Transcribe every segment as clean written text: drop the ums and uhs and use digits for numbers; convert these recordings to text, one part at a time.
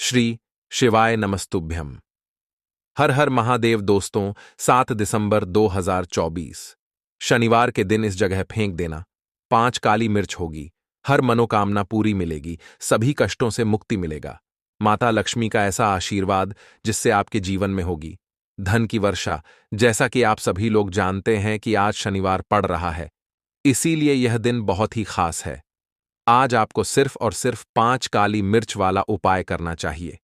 श्री शिवाय नमस्तुभ्यम। हर हर महादेव। दोस्तों, 7 दिसंबर 2024 शनिवार के दिन इस जगह फेंक देना। 5 काली मिर्च होगी, हर मनोकामना पूरी मिलेगी, सभी कष्टों से मुक्ति मिलेगा। माता लक्ष्मी का ऐसा आशीर्वाद जिससे आपके जीवन में होगी धन की वर्षा। जैसा कि आप सभी लोग जानते हैं कि आज शनिवार पड़ रहा है, इसीलिए यह दिन बहुत ही खास है। आज आपको सिर्फ और सिर्फ 5 काली मिर्च वाला उपाय करना चाहिए।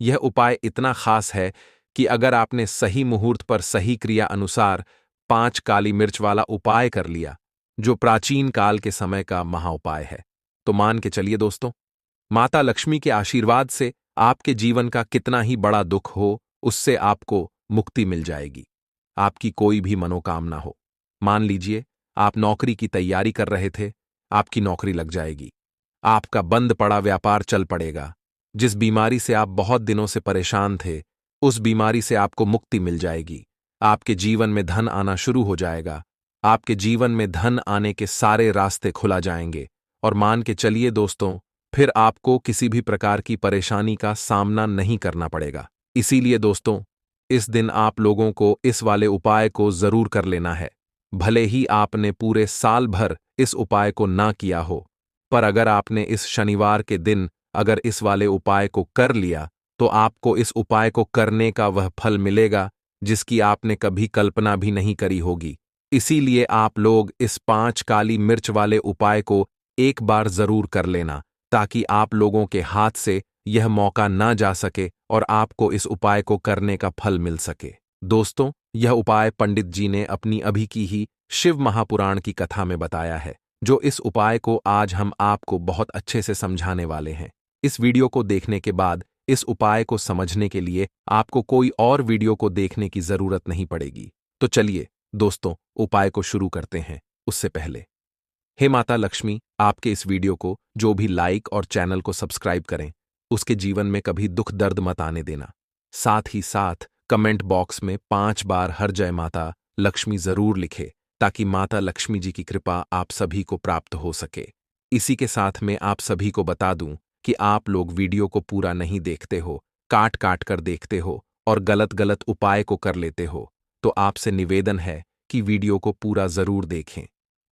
यह उपाय इतना खास है कि अगर आपने सही मुहूर्त पर सही क्रिया अनुसार 5 काली मिर्च वाला उपाय कर लिया, जो प्राचीन काल के समय का महाउपाय है, तो मान के चलिए दोस्तों, माता लक्ष्मी के आशीर्वाद से आपके जीवन का कितना ही बड़ा दुख हो, उससे आपको मुक्ति मिल जाएगी। आपकी कोई भी मनोकामना हो, मान लीजिए आप नौकरी की तैयारी कर रहे थे, आपकी नौकरी लग जाएगी। आपका बंद पड़ा व्यापार चल पड़ेगा। जिस बीमारी से आप बहुत दिनों से परेशान थे, उस बीमारी से आपको मुक्ति मिल जाएगी। आपके जीवन में धन आना शुरू हो जाएगा। आपके जीवन में धन आने के सारे रास्ते खुला जाएंगे। और मान के चलिए दोस्तों, फिर आपको किसी भी प्रकार की परेशानी का सामना नहीं करना पड़ेगा। इसीलिए दोस्तों, इस दिन आप लोगों को इस वाले उपाय को जरूर कर लेना है। भले ही आपने पूरे साल भर इस उपाय को ना किया हो, पर अगर आपने इस शनिवार के दिन अगर इस वाले उपाय को कर लिया, तो आपको इस उपाय को करने का वह फल मिलेगा जिसकी आपने कभी कल्पना भी नहीं करी होगी। इसीलिए आप लोग इस 5 काली मिर्च वाले उपाय को एक बार जरूर कर लेना, ताकि आप लोगों के हाथ से यह मौका ना जा सके और आपको इस उपाय को करने का फल मिल सके। दोस्तों, यह उपाय पंडित जी ने अपनी अभी की ही शिव महापुराण की कथा में बताया है, जो इस उपाय को आज हम आपको बहुत अच्छे से समझाने वाले हैं। इस वीडियो को देखने के बाद इस उपाय को समझने के लिए आपको कोई और वीडियो को देखने की जरूरत नहीं पड़ेगी। तो चलिए दोस्तों, उपाय को शुरू करते हैं। उससे पहले, हे माता लक्ष्मी, आपके इस वीडियो को जो भी लाइक और चैनल को सब्सक्राइब करें, उसके जीवन में कभी दुख दर्द मत आने देना। साथ ही साथ कमेंट बॉक्स में 5 बार हर जय माता लक्ष्मी जरूर लिखे, ताकि माता लक्ष्मी जी की कृपा आप सभी को प्राप्त हो सके। इसी के साथ में आप सभी को बता दूं कि आप लोग वीडियो को पूरा नहीं देखते हो, काट काट कर देखते हो और गलत गलत उपाय को कर लेते हो, तो आपसे निवेदन है कि वीडियो को पूरा जरूर देखें।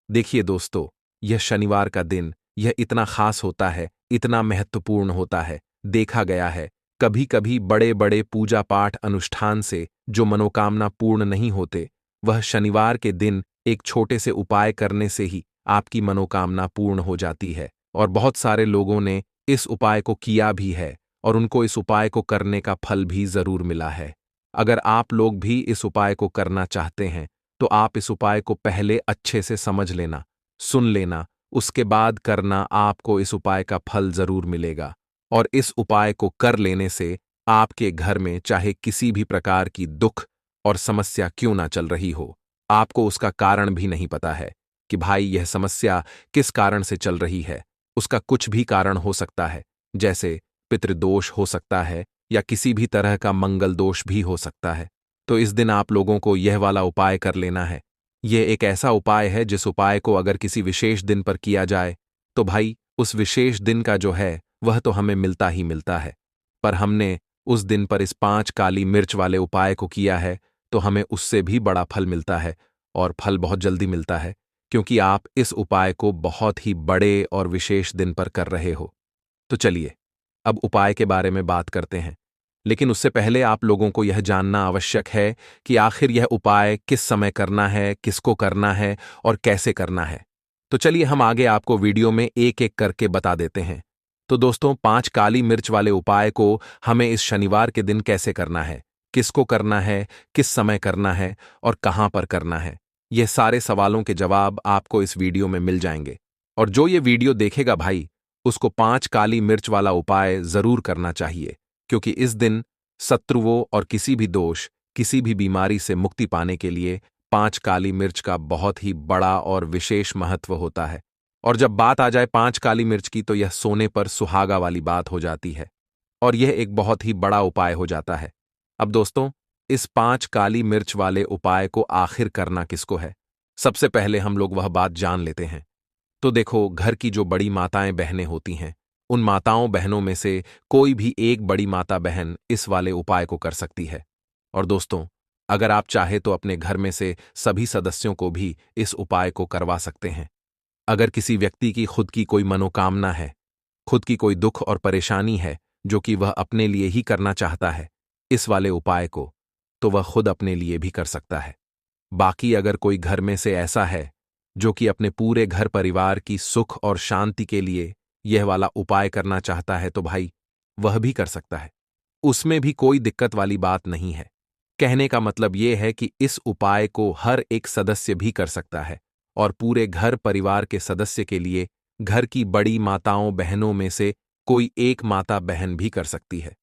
देखिए दोस्तों, यह शनिवार का दिन यह इतना खास होता है, इतना महत्वपूर्ण होता है। देखा गया है कभी कभी बड़े बड़े पूजा पाठ अनुष्ठान से जो मनोकामना पूर्ण नहीं होते, वह शनिवार के दिन एक छोटे से उपाय करने से ही आपकी मनोकामना पूर्ण हो जाती है। और बहुत सारे लोगों ने इस उपाय को किया भी है और उनको इस उपाय को करने का फल भी जरूर मिला है। अगर आप लोग भी इस उपाय को करना चाहते हैं, तो आप इस उपाय को पहले अच्छे से समझ लेना, सुन लेना, उसके बाद करना। आपको इस उपाय का फल जरूर मिलेगा। और इस उपाय को कर लेने से आपके घर में चाहे किसी भी प्रकार की दुख और समस्या क्यों ना चल रही हो, आपको उसका कारण भी नहीं पता है कि भाई यह समस्या किस कारण से चल रही है। उसका कुछ भी कारण हो सकता है, जैसे पितृदोष हो सकता है या किसी भी तरह का मंगल दोष भी हो सकता है। तो इस दिन आप लोगों को यह वाला उपाय कर लेना है। यह एक ऐसा उपाय है जिस उपाय को अगर किसी विशेष दिन पर किया जाए, तो भाई उस विशेष दिन का जो है वह तो हमें मिलता ही मिलता है। पर हमने उस दिन पर इस 5 काली मिर्च वाले उपाय को किया है, तो हमें उससे भी बड़ा फल मिलता है। और फल बहुत जल्दी मिलता है, क्योंकि आप इस उपाय को बहुत ही बड़े और विशेष दिन पर कर रहे हो। तो चलिए अब उपाय के बारे में बात करते हैं। लेकिन उससे पहले आप लोगों को यह जानना आवश्यक है कि आखिर यह उपाय किस समय करना है, किसको करना है और कैसे करना है। तो चलिए हम आगे आपको वीडियो में एक एक करके बता देते हैं। तो दोस्तों, 5 काली मिर्च वाले उपाय को हमें इस शनिवार के दिन कैसे करना है, किसको करना है, किस समय करना है और कहां पर करना है, यह सारे सवालों के जवाब आपको इस वीडियो में मिल जाएंगे। और जो ये वीडियो देखेगा भाई, उसको 5 काली मिर्च वाला उपाय जरूर करना चाहिए, क्योंकि इस दिन शत्रुओं और किसी भी दोष, किसी भी बीमारी से मुक्ति पाने के लिए 5 काली मिर्च का बहुत ही बड़ा और विशेष महत्व होता है। और जब बात आ जाए 5 काली मिर्च की, तो यह सोने पर सुहागा वाली बात हो जाती है और यह एक बहुत ही बड़ा उपाय हो जाता है। अब दोस्तों, इस 5 काली मिर्च वाले उपाय को आखिर करना किसको है, सबसे पहले हम लोग वह बात जान लेते हैं। तो देखो, घर की जो बड़ी माताएं बहनें होती हैं, उन माताओं बहनों में से कोई भी एक बड़ी माता बहन इस वाले उपाय को कर सकती है। और दोस्तों, अगर आप चाहे तो अपने घर में से सभी सदस्यों को भी इस उपाय को करवा सकते हैं। अगर किसी व्यक्ति की खुद की कोई मनोकामना है, खुद की कोई दुख और परेशानी है जो कि वह अपने लिए ही करना चाहता है इस वाले उपाय को, तो वह खुद अपने लिए भी कर सकता है। बाकी अगर कोई घर में से ऐसा है जो कि अपने पूरे घर परिवार की सुख और शांति के लिए यह वाला उपाय करना चाहता है तो भाई वह भी कर सकता है। उसमें भी कोई दिक्कत वाली बात नहीं है। कहने का मतलब यह है कि इस उपाय को हर एक सदस्य भी कर सकता है और पूरे घर परिवार के सदस्य के लिए घर की बड़ी माताओं बहनों में से कोई एक माता बहन भी कर सकती है।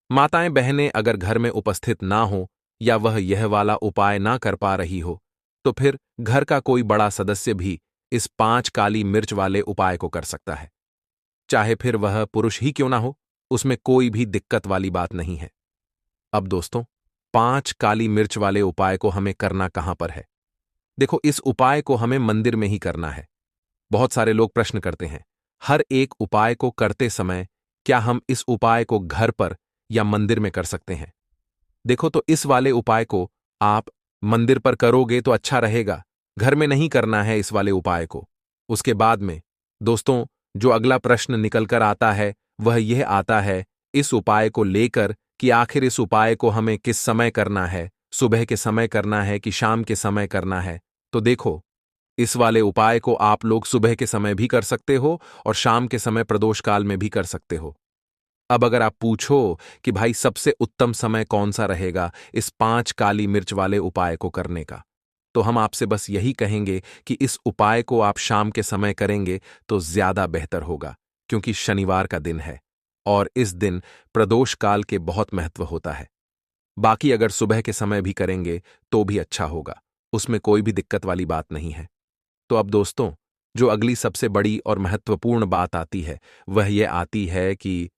माताएं बहनें अगर घर में उपस्थित ना हो या वह यह वाला उपाय ना कर पा रही हो तो फिर घर का कोई बड़ा सदस्य भी इस 5 काली मिर्च वाले उपाय को कर सकता है। चाहे फिर वह पुरुष ही क्यों ना हो, उसमें कोई भी दिक्कत वाली बात नहीं है। अब दोस्तों, 5 काली मिर्च वाले उपाय को हमें करना कहां पर है? देखो, इस उपाय को हमें मंदिर में ही करना है। बहुत सारे लोग प्रश्न करते हैं, हर एक उपाय को करते समय क्या हम इस उपाय को घर पर या मंदिर में कर सकते हैं? देखो, तो इस वाले उपाय को आप मंदिर पर करोगे तो अच्छा रहेगा, घर में नहीं करना है इस वाले उपाय को। उसके बाद में दोस्तों, जो अगला प्रश्न निकल कर आता है वह यह आता है इस उपाय को लेकर कि आखिर इस उपाय को हमें किस समय करना है, सुबह के समय करना है कि शाम के समय करना है? तो देखो, इस वाले उपाय को आप लोग सुबह के समय भी कर सकते हो और शाम के समय प्रदोष काल में भी कर सकते हो। अब अगर आप पूछो कि भाई सबसे उत्तम समय कौन सा रहेगा इस 5 काली मिर्च वाले उपाय को करने का, तो हम आपसे बस यही कहेंगे कि इस उपाय को आप शाम के समय करेंगे तो ज्यादा बेहतर होगा, क्योंकि शनिवार का दिन है और इस दिन प्रदोष काल के बहुत महत्व होता है। बाकी अगर सुबह के समय भी करेंगे तो भी अच्छा होगा, उसमें कोई भी दिक्कत वाली बात नहीं है। तो अब दोस्तों, जो अगली सबसे बड़ी और महत्वपूर्ण बात आती है वह यह आती है कि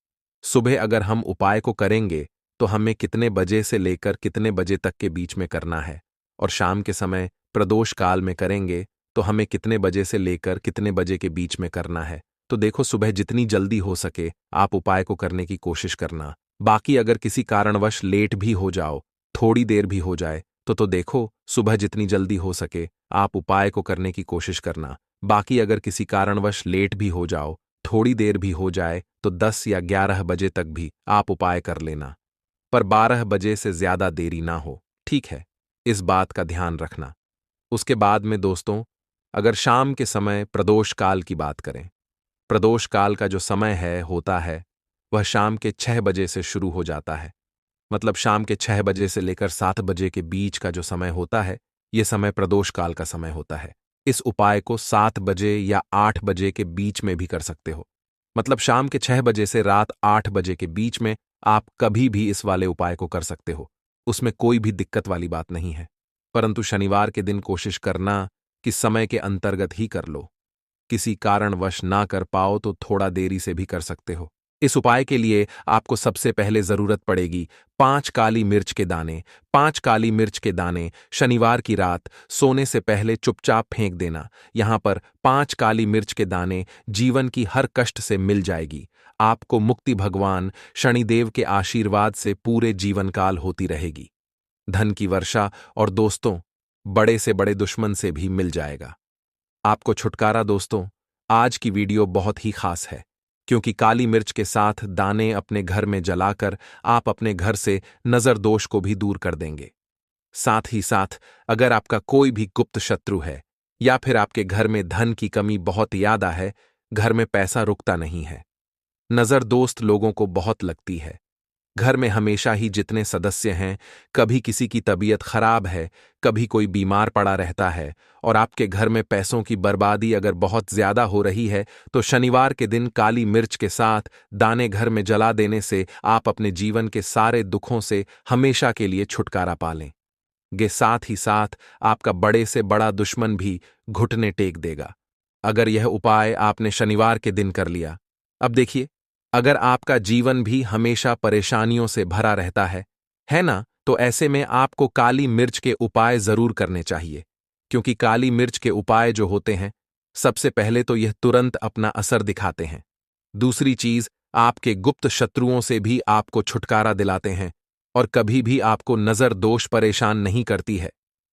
सुबह अगर हम उपाय को करेंगे तो हमें कितने बजे से लेकर कितने बजे तक के बीच में करना है, और शाम के समय प्रदोष काल में करेंगे तो हमें कितने बजे से लेकर कितने बजे के बीच में करना है। तो देखो, सुबह जितनी जल्दी हो सके आप उपाय को करने की कोशिश करना। बाकी अगर किसी कारणवश लेट भी हो जाओ, थोड़ी देर भी हो जाए, तो देखो, सुबह जितनी जल्दी हो सके आप उपाय को करने की कोशिश करना। बाकी अगर किसी कारणवश लेट भी हो जाओ, थोड़ी देर भी हो जाए, तो 10 या 11 बजे तक भी आप उपाय कर लेना, पर 12 बजे से ज्यादा देरी ना हो, ठीक है? इस बात का ध्यान रखना। उसके बाद में दोस्तों, अगर शाम के समय प्रदोष काल की बात करें, प्रदोष काल का जो समय होता है वह शाम के 6 बजे से शुरू हो जाता है। मतलब शाम के 6 बजे से लेकर 7 बजे के बीच का जो समय होता है, यह समय प्रदोष काल का समय होता है। इस उपाय को 7 बजे या 8 बजे के बीच में भी कर सकते हो। मतलब शाम के 6 बजे से रात 8 बजे के बीच में आप कभी भी इस वाले उपाय को कर सकते हो, उसमें कोई भी दिक्कत वाली बात नहीं है। परंतु शनिवार के दिन कोशिश करना कि समय के अंतर्गत ही कर लो। किसी कारणवश ना कर पाओ तो थोड़ा देरी से भी कर सकते हो। इस उपाय के लिए आपको सबसे पहले जरूरत पड़ेगी 5 काली मिर्च के दाने। 5 काली मिर्च के दाने शनिवार की रात सोने से पहले चुपचाप फेंक देना। यहां पर 5 काली मिर्च के दाने जीवन की हर कष्ट से मिल जाएगी। आपको मुक्ति भगवान शनिदेव के आशीर्वाद से पूरे जीवन काल होती रहेगी। धन की वर्षा और दोस्तों, बड़े से बड़े दुश्मन से भी मिल जाएगा आपको छुटकारा। दोस्तों, आज की वीडियो बहुत ही खास है, क्योंकि काली मिर्च के साथ दाने अपने घर में जलाकर आप अपने घर से नजर दोष को भी दूर कर देंगे। साथ ही साथ अगर आपका कोई भी गुप्त शत्रु है या फिर आपके घर में धन की कमी बहुत ज्यादा है, घर में पैसा रुकता नहीं है, नजर दोस्त लोगों को बहुत लगती है, घर में हमेशा ही जितने सदस्य हैं, कभी किसी की तबीयत खराब है, कभी कोई बीमार पड़ा रहता है, और आपके घर में पैसों की बर्बादी अगर बहुत ज्यादा हो रही है, तो शनिवार के दिन काली मिर्च के साथ दाने घर में जला देने से आप अपने जीवन के सारे दुखों से हमेशा के लिए छुटकारा पा लें। साथ ही साथ आपका बड़े से बड़ा दुश्मन भी घुटने टेक देगा अगर यह उपाय आपने शनिवार के दिन कर लिया। अब देखिए, अगर आपका जीवन भी हमेशा परेशानियों से भरा रहता है ना, तो ऐसे में आपको काली मिर्च के उपाय जरूर करने चाहिए, क्योंकि काली मिर्च के उपाय जो होते हैं, सबसे पहले तो यह तुरंत अपना असर दिखाते हैं। दूसरी चीज, आपके गुप्त शत्रुओं से भी आपको छुटकारा दिलाते हैं और कभी भी आपको नजर दोष परेशान नहीं करती है।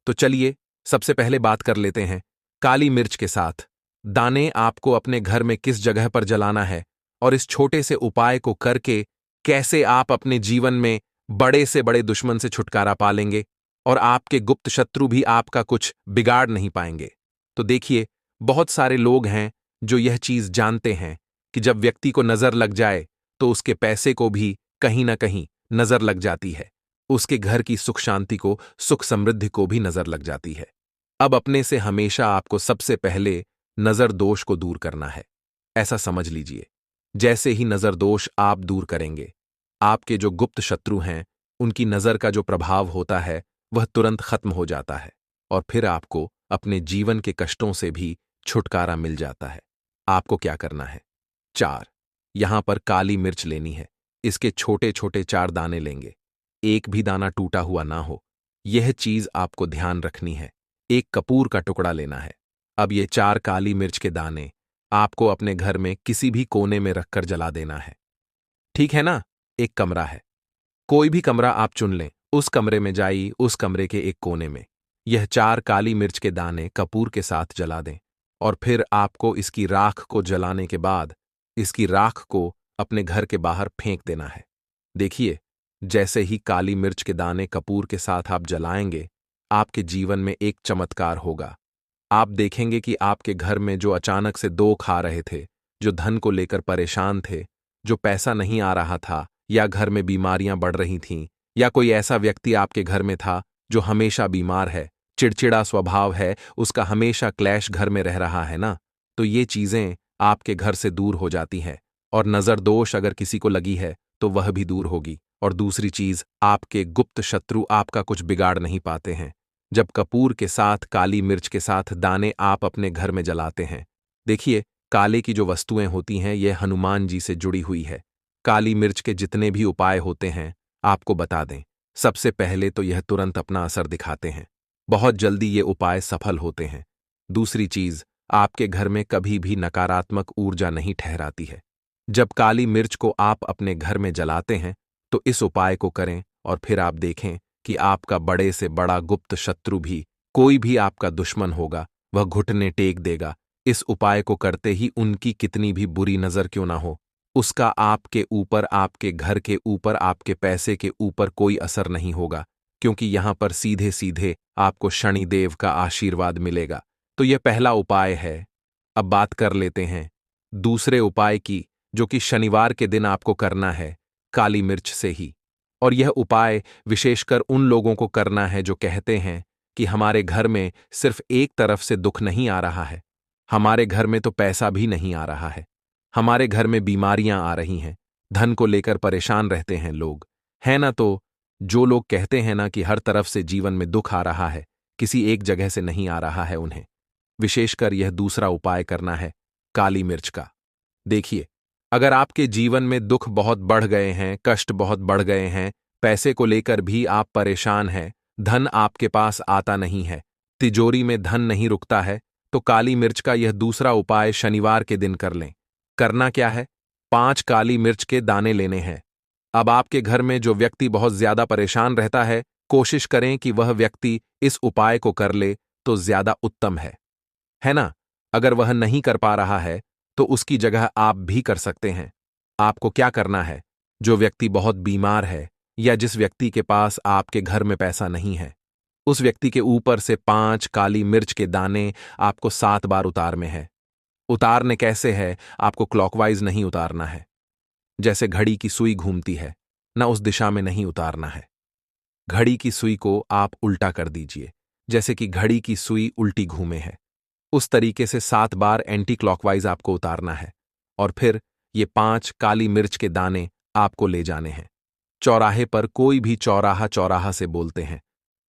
तो चलिए सबसे पहले बात कर लेते हैं काली मिर्च के साथ। दाने आपको अपने घर में किस जगह पर जलाना है और इस छोटे से उपाय को करके कैसे आप अपने जीवन में बड़े से बड़े दुश्मन से छुटकारा पालेंगे और आपके गुप्त शत्रु भी आपका कुछ बिगाड़ नहीं पाएंगे। तो देखिए, बहुत सारे लोग हैं जो यह चीज जानते हैं कि जब व्यक्ति को नजर लग जाए तो उसके पैसे को भी कहीं ना कहीं नजर लग जाती है, उसके घर की सुख शांति को, सुख समृद्धि को भी नजर लग जाती है। अब अपने से हमेशा आपको सबसे पहले नजर दोष को दूर करना है। ऐसा समझ लीजिए, जैसे ही नजर दोष आप दूर करेंगे, आपके जो गुप्त शत्रु हैं उनकी नजर का जो प्रभाव होता है वह तुरंत खत्म हो जाता है और फिर आपको अपने जीवन के कष्टों से भी छुटकारा मिल जाता है। आपको क्या करना है? 4 यहां पर काली मिर्च लेनी है। इसके छोटे छोटे 4 दाने लेंगे, एक भी दाना टूटा हुआ ना हो, यह चीज आपको ध्यान रखनी है। एक कपूर का टुकड़ा लेना है। अब ये 4 काली मिर्च के दाने आपको अपने घर में किसी भी कोने में रखकर जला देना है। ठीक है ना? एक कमरा है, कोई भी कमरा आप चुन लें, उस कमरे में जाइए, उस कमरे के एक कोने में यह 4 काली मिर्च के दाने कपूर के साथ जला दें और फिर आपको इसकी राख को जलाने के बाद इसकी राख को अपने घर के बाहर फेंक देना है। देखिए, जैसे ही काली मिर्च के दाने कपूर के साथ आप जलाएंगे, आपके जीवन में एक चमत्कार होगा। आप देखेंगे कि आपके घर में जो अचानक से दोख आ रहे थे, जो धन को लेकर परेशान थे, जो पैसा नहीं आ रहा था, या घर में बीमारियां बढ़ रही थीं, या कोई ऐसा व्यक्ति आपके घर में था जो हमेशा बीमार है, चिड़चिड़ा स्वभाव है, उसका हमेशा क्लेश घर में रह रहा है ना, तो ये चीजें आपके घर से दूर हो जाती हैं और नजर दोष अगर किसी को लगी है तो वह भी दूर होगी। और दूसरी चीज, आपके गुप्त शत्रु आपका कुछ बिगाड़ नहीं पाते हैं जब कपूर के साथ, काली मिर्च के साथ दाने आप अपने घर में जलाते हैं। देखिए, काले की जो वस्तुएं होती हैं ये हनुमान जी से जुड़ी हुई है। काली मिर्च के जितने भी उपाय होते हैं आपको बता दें, सबसे पहले तो यह तुरंत अपना असर दिखाते हैं, बहुत जल्दी ये उपाय सफल होते हैं। दूसरी चीज, आपके घर में कभी भी नकारात्मक ऊर्जा नहीं ठहराती है। जब काली मिर्च को आप अपने घर में जलाते हैं तो इस उपाय को करें और फिर आप देखें कि आपका बड़े से बड़ा गुप्त शत्रु भी, कोई भी आपका दुश्मन होगा, वह घुटने टेक देगा। इस उपाय को करते ही उनकी कितनी भी बुरी नजर क्यों ना हो, उसका आपके ऊपर, आपके घर के ऊपर, आपके पैसे के ऊपर कोई असर नहीं होगा, क्योंकि यहां पर सीधे सीधे आपको शनिदेव का आशीर्वाद मिलेगा। तो यह पहला उपाय है। अब बात कर लेते हैं दूसरे उपाय की, जो कि शनिवार के दिन आपको करना है काली मिर्च से ही। और यह उपाय विशेषकर उन लोगों को करना है जो कहते हैं कि हमारे घर में सिर्फ एक तरफ से दुख नहीं आ रहा है, हमारे घर में तो पैसा भी नहीं आ रहा है, हमारे घर में बीमारियां आ रही हैं, धन को लेकर परेशान रहते हैं लोग, है ना? तो जो लोग कहते हैं ना कि हर तरफ से जीवन में दुख आ रहा है, किसी एक जगह से नहीं आ रहा है, उन्हें विशेषकर यह दूसरा उपाय करना है काली मिर्च का। देखिए, अगर आपके जीवन में दुख बहुत बढ़ गए हैं, कष्ट बहुत बढ़ गए हैं, पैसे को लेकर भी आप परेशान हैं, धन आपके पास आता नहीं है, तिजोरी में धन नहीं रुकता है, तो काली मिर्च का यह दूसरा उपाय शनिवार के दिन कर लें। करना क्या है? 5 काली मिर्च के दाने लेने हैं। अब आपके घर में जो व्यक्ति बहुत ज्यादा परेशान रहता है, कोशिश करें कि वह व्यक्ति इस उपाय को कर ले तो ज्यादा उत्तम है ना? अगर वह नहीं कर पा रहा है तो उसकी जगह आप भी कर सकते हैं। आपको क्या करना है? जो व्यक्ति बहुत बीमार है या जिस व्यक्ति के पास आपके घर में पैसा नहीं है, उस व्यक्ति के ऊपर से 5 काली मिर्च के दाने आपको 7 बार उतारने हैं। उतारने कैसे है? आपको क्लॉकवाइज नहीं उतारना है, जैसे घड़ी की सुई घूमती है ना, उस दिशा में नहीं उतारना है। घड़ी की सुई को आप उल्टा कर दीजिए, जैसे कि घड़ी की सुई उल्टी घूमे है, उस तरीके से 7 बार एंटी क्लॉकवाइज आपको उतारना है। और फिर ये 5 काली मिर्च के दाने आपको ले जाने हैं। चौराहे पर, कोई भी चौराहा चौराहा से बोलते हैं,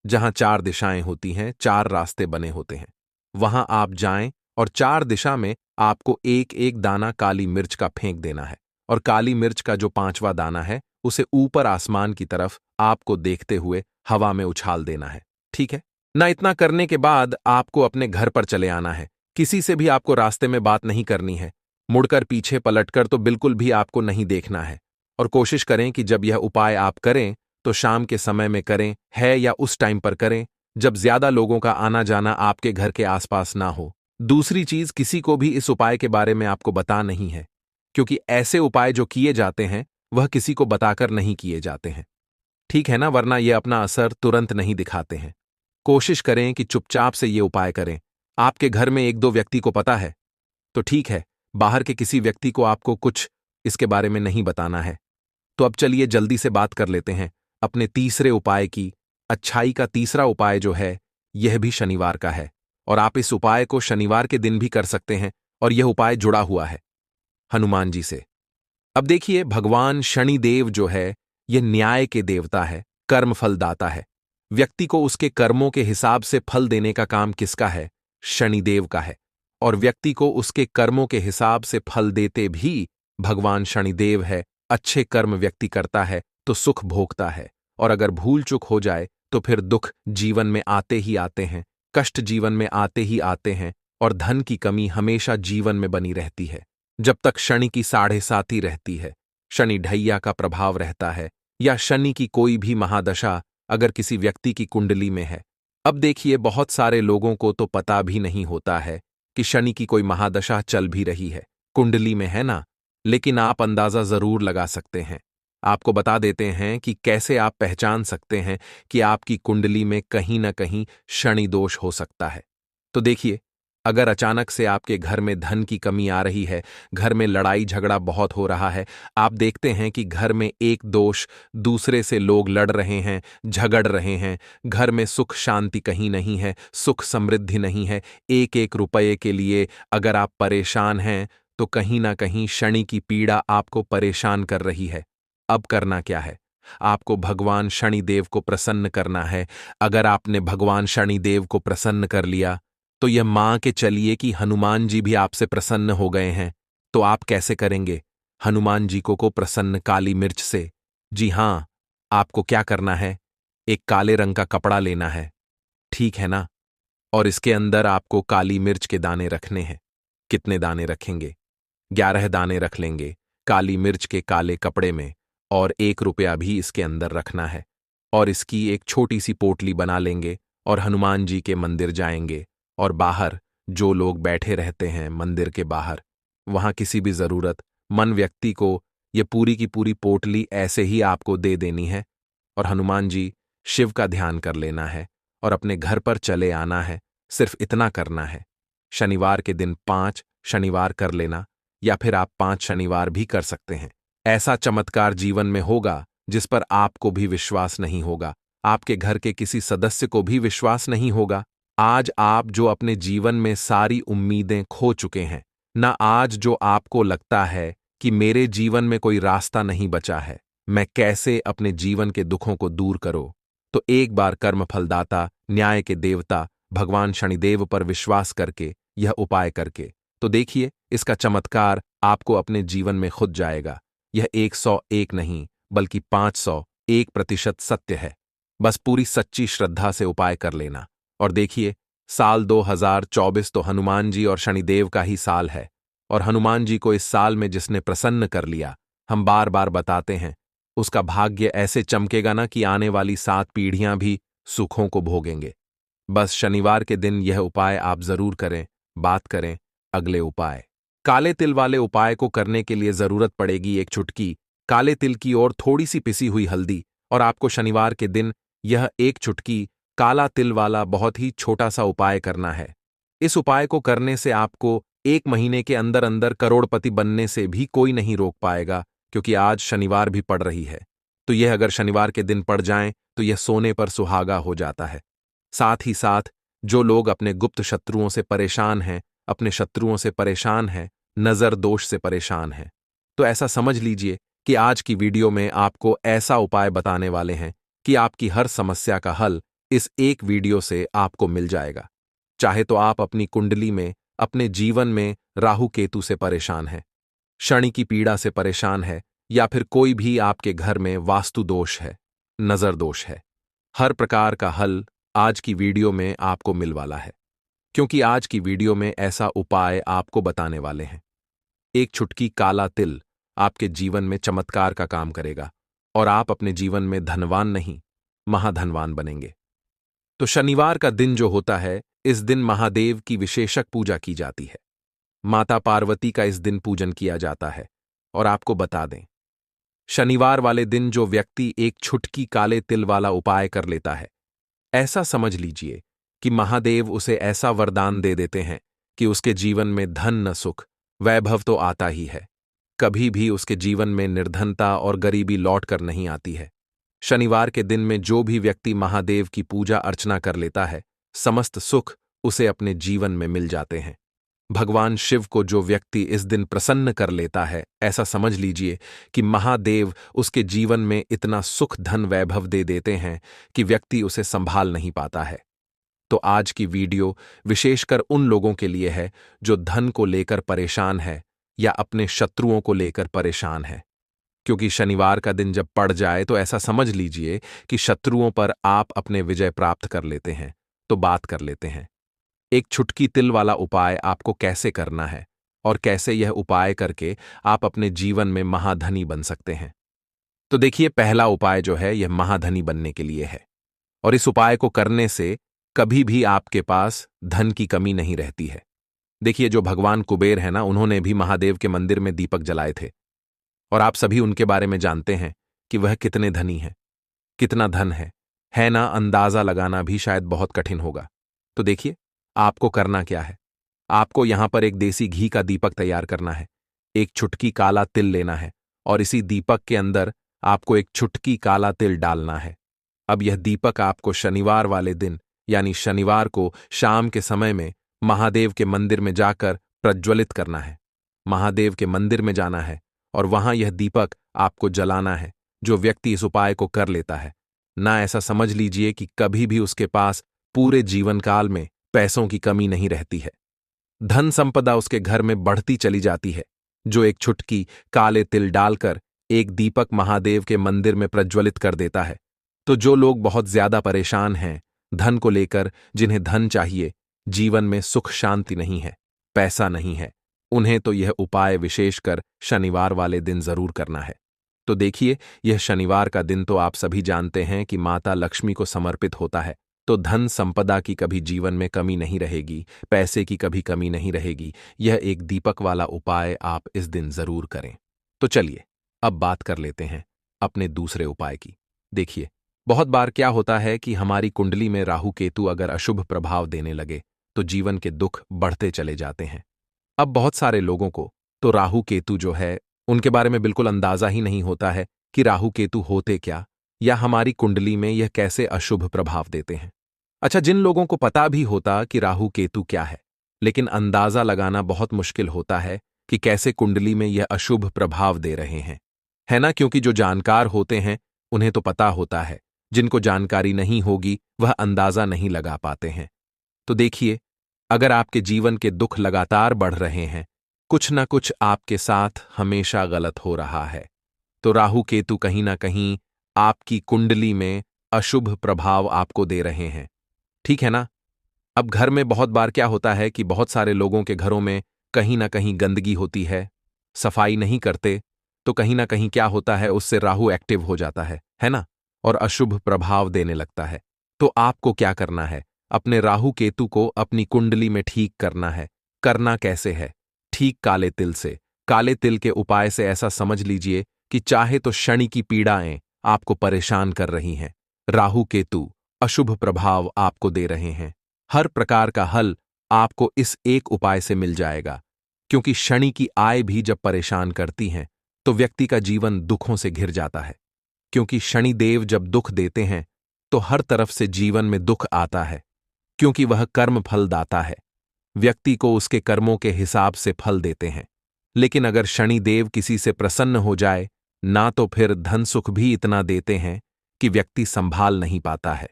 जहां 4 दिशाएं होती हैं, 4 रास्ते बने होते हैं, वहां आप जाएं और 4 दिशा में आपको एक एक दाना काली मिर्च का फेंक देना है। और काली मिर्च का जो 5वां दाना है उसे ऊपर आसमान की तरफ आपको देखते हुए हवा में उछाल देना है। ठीक है ना? इतना करने के बाद आपको अपने घर पर चले आना है। किसी से भी आपको रास्ते में बात नहीं करनी है, मुड़कर पीछे पलटकर तो बिल्कुल भी आपको नहीं देखना है। और कोशिश करें कि जब यह उपाय आप करें तो शाम के समय में करें है या उस टाइम पर करें जब ज्यादा लोगों का आना जाना आपके घर के आसपास ना हो। दूसरी चीज, किसी को भी इस उपाय के बारे में आपको बता नहीं है, क्योंकि ऐसे उपाय जो किए जाते हैं वह किसी को बताकर नहीं किए जाते हैं। ठीक है ना, वरना ये अपना असर तुरंत नहीं दिखाते हैं। कोशिश करें कि चुपचाप से ये उपाय करें। आपके घर में एक दो व्यक्ति को पता है तो ठीक है, बाहर के किसी व्यक्ति को आपको कुछ इसके बारे में नहीं बताना है। तो अब चलिए जल्दी से बात कर लेते हैं अपने तीसरे उपाय की। अच्छाई का तीसरा उपाय जो है यह भी शनिवार का है, और आप इस उपाय को शनिवार के दिन भी कर सकते हैं, और यह उपाय जुड़ा हुआ है हनुमान जी से। अब देखिए, भगवान शनिदेव जो है यह न्याय के देवता है, कर्म फलदाता है। व्यक्ति को उसके कर्मों के हिसाब से फल देने का काम किसका है? शनिदेव का है। और व्यक्ति को उसके कर्मों के हिसाब से फल देते भी भगवान शनिदेव है। अच्छे कर्म व्यक्ति करता है तो सुख भोगता है, और अगर भूल चूक हो जाए तो फिर दुख जीवन में आते ही आते हैं, कष्ट जीवन में आते ही आते हैं, और धन की कमी हमेशा जीवन में बनी रहती है जब तक शनि की 7.5 रहती है। शनि ढैया का प्रभाव रहता है, या शनि की कोई भी महादशा अगर किसी व्यक्ति की कुंडली में है। अब देखिए, बहुत सारे लोगों को तो पता भी नहीं होता है कि शनि की कोई महादशा चल भी रही है, कुंडली में है ना, लेकिन आप अंदाजा जरूर लगा सकते हैं। आपको बता देते हैं कि कैसे आप पहचान सकते हैं कि आपकी कुंडली में कहीं ना कहीं शनि दोष हो सकता है। तो देखिए, अगर अचानक से आपके घर में धन की कमी आ रही है, घर में लड़ाई झगड़ा बहुत हो रहा है, आप देखते हैं कि घर में एक दोष दूसरे से लोग लड़ रहे हैं, झगड़ रहे हैं, घर में सुख शांति कहीं नहीं है, सुख समृद्धि नहीं है, एक एक रुपये के लिए अगर आप परेशान हैं तो कहीं ना कहीं शनि की पीड़ा आपको परेशान कर रही है। अब करना क्या है? आपको भगवान शनिदेव को प्रसन्न करना है। अगर आपने भगवान शनिदेव को प्रसन्न कर लिया तो यह मान के चलिए कि हनुमान जी भी आपसे प्रसन्न हो गए हैं। तो आप कैसे करेंगे हनुमान जी को प्रसन्न? काली मिर्च से। जी हां, आपको क्या करना है, एक काले रंग का कपड़ा लेना है, ठीक है ना, और इसके अंदर आपको काली मिर्च के दाने रखने हैं। कितने दाने रखेंगे? 11 दाने रख लेंगे काली मिर्च के काले कपड़े में, और 1 रुपया भी इसके अंदर रखना है, और इसकी एक छोटी सी पोटली बना लेंगे और हनुमान जी के मंदिर जाएंगे, और बाहर जो लोग बैठे रहते हैं मंदिर के बाहर, वहां किसी भी जरूरतमंद व्यक्ति को ये पूरी की पूरी पोटली ऐसे ही आपको दे देनी है, और हनुमान जी शिव का ध्यान कर लेना है और अपने घर पर चले आना है। सिर्फ इतना करना है। शनिवार के दिन 5 शनिवार कर लेना, या फिर आप 5 शनिवार भी कर सकते हैं। ऐसा चमत्कार जीवन में होगा जिस पर आपको भी विश्वास नहीं होगा, आपके घर के किसी सदस्य को भी विश्वास नहीं होगा। आज आप जो अपने जीवन में सारी उम्मीदें खो चुके हैं ना, आज जो आपको लगता है कि मेरे जीवन में कोई रास्ता नहीं बचा है, मैं कैसे अपने जीवन के दुखों को दूर करूं, तो एक बार कर्म फलदाता न्याय के देवता भगवान शनिदेव पर विश्वास करके यह उपाय करके तो देखिए, इसका चमत्कार आपको अपने जीवन में खुद जाएगा। यह 101 नहीं बल्कि 501% सत्य है। बस पूरी सच्ची श्रद्धा से उपाय कर लेना। और देखिए, साल 2024 तो हनुमान जी और शनिदेव का ही साल है, और हनुमान जी को इस साल में जिसने प्रसन्न कर लिया, हम बार बार बताते हैं, उसका भाग्य ऐसे चमकेगा ना कि आने वाली 7 पीढ़ियां भी सुखों को भोगेंगे। बस शनिवार के दिन यह उपाय आप जरूर करें। बात करें अगले उपाय। काले तिल वाले उपाय को करने के लिए जरूरत पड़ेगी एक चुटकी काले तिल की और थोड़ी सी पिसी हुई हल्दी, और आपको शनिवार के दिन यह एक चुटकी काला तिल वाला बहुत ही छोटा सा उपाय करना है। इस उपाय को करने से आपको 1 महीने के अंदर अंदर करोड़पति बनने से भी कोई नहीं रोक पाएगा, क्योंकि आज शनिवार भी पड़ रही है। तो यह अगर शनिवार के दिन पड़ जाए तो यह सोने पर सुहागा हो जाता है। साथ ही साथ जो लोग अपने गुप्त शत्रुओं से परेशान हैं, अपने शत्रुओं से परेशान हैं, नजर दोष से परेशान हैं, तो ऐसा समझ लीजिए कि आज की वीडियो में आपको ऐसा उपाय बताने वाले हैं कि आपकी हर समस्या का हल इस एक वीडियो से आपको मिल जाएगा। चाहे तो आप अपनी कुंडली में, अपने जीवन में राहु केतु से परेशान हैं, शनि की पीड़ा से परेशान है, या फिर कोई भी आपके घर में वास्तु दोष है, नजर दोष है, हर प्रकार का हल आज की वीडियो में आपको मिल वाला है, क्योंकि आज की वीडियो में ऐसा उपाय आपको बताने वाले हैं। एक चुटकी काला तिल आपके जीवन में चमत्कार का काम करेगा और आप अपने जीवन में धनवान नहीं, महाधनवान बनेंगे। तो शनिवार का दिन जो होता है, इस दिन महादेव की विशेषक पूजा की जाती है। माता पार्वती का इस दिन पूजन किया जाता है। और आपको बता दें, शनिवार वाले दिन जो व्यक्ति एक चुटकी काले तिल वाला उपाय कर लेता है, ऐसा समझ लीजिए कि महादेव उसे ऐसा वरदान दे देते हैं कि उसके जीवन में धन न सुख, वैभव तो आता ही है, कभी भी उसके जीवन में निर्धनता और गरीबी लौट कर नहीं आती है। शनिवार के दिन में जो भी व्यक्ति महादेव की पूजा अर्चना कर लेता है, समस्त सुख उसे अपने जीवन में मिल जाते हैं। भगवान शिव को जो व्यक्ति इस दिन प्रसन्न कर लेता है, ऐसा समझ लीजिए कि महादेव उसके जीवन में इतना सुख धन वैभव दे देते हैं कि व्यक्ति उसे संभाल नहीं पाता है। तो आज की वीडियो विशेषकर उन लोगों के लिए है जो धन को लेकर परेशान है या अपने शत्रुओं को लेकर परेशान है। क्योंकि शनिवार का दिन जब पड़ जाए तो ऐसा समझ लीजिए कि शत्रुओं पर आप अपने विजय प्राप्त कर लेते हैं। तो बात कर लेते हैं, एक चुटकी तिल वाला उपाय आपको कैसे करना है और कैसे यह उपाय करके आप अपने जीवन में महाधनी बन सकते हैं। तो देखिए, पहला उपाय जो है यह महाधनी बनने के लिए है और इस उपाय को करने से कभी भी आपके पास धन की कमी नहीं रहती है। देखिए, जो भगवान कुबेर है ना, उन्होंने भी महादेव के मंदिर में दीपक जलाए थे और आप सभी उनके बारे में जानते हैं कि वह कितने धनी हैं, कितना धन है ना, अंदाजा लगाना भी शायद बहुत कठिन होगा। तो देखिए, आपको करना क्या है, आपको यहां पर एक देसी घी का दीपक तैयार करना है, एक चुटकी काला तिल लेना है और इसी दीपक के अंदर आपको एक चुटकी काला तिल डालना है। अब यह दीपक आपको शनिवार वाले दिन यानी शनिवार को शाम के समय में महादेव के मंदिर में जाकर प्रज्वलित करना है। महादेव के मंदिर में जाना है और वहां यह दीपक आपको जलाना है। जो व्यक्ति इस उपाय को कर लेता है ना, ऐसा समझ लीजिए कि कभी भी उसके पास पूरे जीवन काल में पैसों की कमी नहीं रहती है। धन संपदा उसके घर में बढ़ती चली जाती है। जो एक चुटकी काले तिल डालकर एक दीपक महादेव के मंदिर में प्रज्वलित कर देता है, तो जो लोग बहुत ज्यादा परेशान हैं धन को लेकर, जिन्हें धन चाहिए, जीवन में सुख शांति नहीं है, पैसा नहीं है, उन्हें तो यह उपाय विशेषकर शनिवार वाले दिन जरूर करना है। तो देखिए, यह शनिवार का दिन तो आप सभी जानते हैं कि माता लक्ष्मी को समर्पित होता है, तो धन संपदा की कभी जीवन में कमी नहीं रहेगी, पैसे की कभी कमी नहीं रहेगी। यह एक दीपक वाला उपाय आप इस दिन जरूर करें। तो चलिए, अब बात कर लेते हैं अपने दूसरे उपाय की। देखिए, बहुत बार क्या होता है कि हमारी कुंडली में राहु केतु अगर अशुभ प्रभाव देने लगे तो जीवन के दुख बढ़ते चले जाते हैं। अब बहुत सारे लोगों को तो राहु केतु जो है उनके बारे में बिल्कुल अंदाजा ही नहीं होता है कि राहु केतु होते क्या या हमारी कुंडली में यह कैसे अशुभ प्रभाव देते हैं। अच्छा, जिन लोगों को पता भी होता कि राहु केतु क्या है, लेकिन अंदाजा लगाना बहुत मुश्किल होता है कि कैसे कुंडली में यह अशुभ प्रभाव दे रहे हैं, है ना। क्योंकि जो जानकार होते हैं उन्हें तो पता होता है, जिनको जानकारी नहीं होगी वह अंदाजा नहीं लगा पाते हैं। तो देखिए, अगर आपके जीवन के दुख लगातार बढ़ रहे हैं, कुछ न कुछ आपके साथ हमेशा गलत हो रहा है, तो राहु केतु कहीं ना कहीं आपकी कुंडली में अशुभ प्रभाव आपको दे रहे हैं, ठीक है ना। अब घर में बहुत बार क्या होता है कि बहुत सारे लोगों के घरों में कहीं ना कहीं गंदगी होती है, सफाई नहीं करते, तो कहीं ना कहीं क्या होता है, उससे राहु एक्टिव हो जाता है ना, और अशुभ प्रभाव देने लगता है। तो आपको क्या करना है, अपने राहु केतु को अपनी कुंडली में ठीक करना है। करना कैसे है, ठीक काले तिल से। काले तिल के उपाय से ऐसा समझ लीजिए कि चाहे तो शनि की पीड़ाएं आपको परेशान कर रही हैं, राहु केतु अशुभ प्रभाव आपको दे रहे हैं, हर प्रकार का हल आपको इस एक उपाय से मिल जाएगा। क्योंकि शनि की आय भी जब परेशान करती हैं तो व्यक्ति का जीवन दुखों से घिर जाता है। क्योंकि शनि देव जब दुख देते हैं तो हर तरफ से जीवन में दुख आता है, क्योंकि वह कर्म फल दाता है, व्यक्ति को उसके कर्मों के हिसाब से फल देते हैं। लेकिन अगर शनि देव किसी से प्रसन्न हो जाए ना, तो फिर धन सुख भी इतना देते हैं कि व्यक्ति संभाल नहीं पाता है।